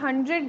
100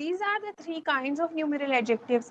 These are the 3 kinds of numeral adjectives.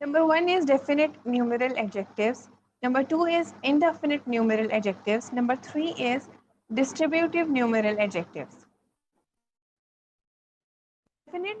Number 1 is definite numeral adjectives. Number 2 is indefinite numeral adjectives. Number 3 is distributive numeral adjectives. Definite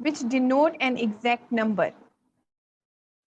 Which denote an exact number.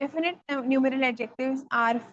Definite numeral adjectives are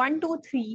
1 2 3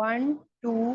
1 2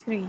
3.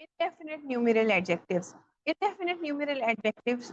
indefinite numeral adjectives. indefinite numeral adjectives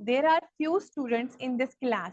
there are few students in this class.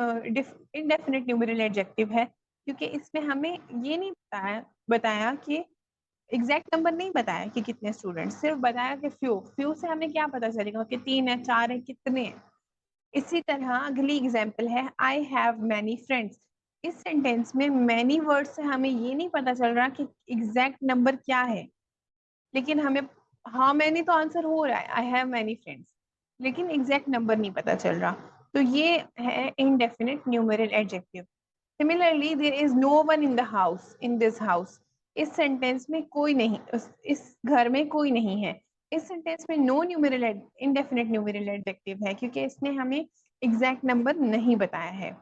indefinite numeral adjective है, क्योंकि इसमें हमें ये नहीं बताया कि exact number नहीं बताया कि कितने स्टूडेंट्स, सिर्फ बताया कि फ्यू से हमें क्या पता चलेगा कि 3 है, 4 है, कितने हैं। इसी तरह अगली एग्जाम्पल है आई हैव मैनी फ्रेंड्स। इस सेंटेंस में मैनी वर्ड से हमें ये नहीं पता चल रहा कि एग्जैक्ट नंबर क्या है, लेकिन हमें हाँ मैनी तो आंसर हो रहा है, आई हैव मैनी फ्रेंड्स, लेकिन एग्जैक्ट नंबर नहीं पता चल रहा। तो ये है indefinite numeral adjective. Similarly there is no one in the house, in this house. इस सेंटेंस में कोई नहीं, इस घर में कोई नहीं है। इस सेंटेंस में no numeral indefinite numeral adjective है, क्योंकि इसने हमें एग्जैक्ट नंबर नहीं बताया है।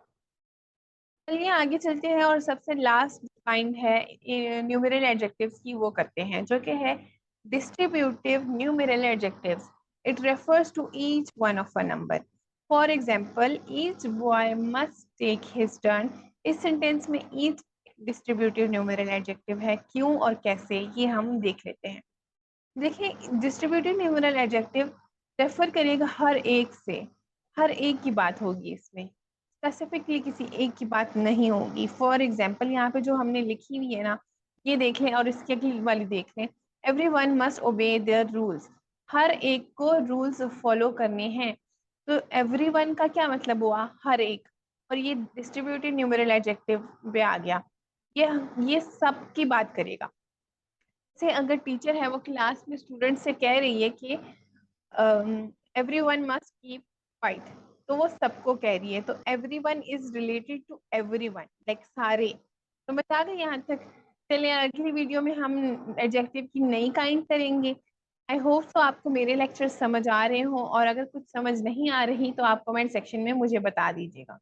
चलिए आगे चलते हैं और सबसे लास्ट काइंड है न्यूमेरल एडजेक्टिव्स की, वो करते हैं, जो कि है distributive numeral adjectives. It refers to each one of a number. For example, each boy must take his turn. इस सेंटेंस में each distributive numeral adjective है, क्यों और कैसे ये हम देख लेते हैं। देखिए, distributive numeral adjective रेफर करेगा हर एक से, हर एक की बात होगी, इसमें स्पेसिफिकली किसी एक की बात नहीं होगी। फॉर एग्जाम्पल यहाँ पे जो हमने लिखी हुई है ना, ये देख लें और इसकी अगली वाली देख लें, everyone must obey their rules. हर एक को रूल्स फॉलो करने हैं। तो एवरीवन का क्या मतलब हुआ, हर एक, और ये डिस्ट्रीब्यूटिव न्यूमेरल एडजेक्टिव पे आ गया, ये सब की बात करेगा। से अगर टीचर है वो क्लास में स्टूडेंट से कह रही है कि एवरीवन मस्ट कीप क्वाइट, तो वो सबको कह रही है, तो everyone is related to everyone, like सारे। तो बता दें यहाँ तक। चलिए अगली वीडियो में हम एडजेक्टिव की नई काइंड करेंगे। आई होप तो आपको मेरे लेक्चर समझ आ रहे हो, और अगर कुछ समझ नहीं आ रही तो आप कमेंट सेक्शन में मुझे बता दीजिएगा।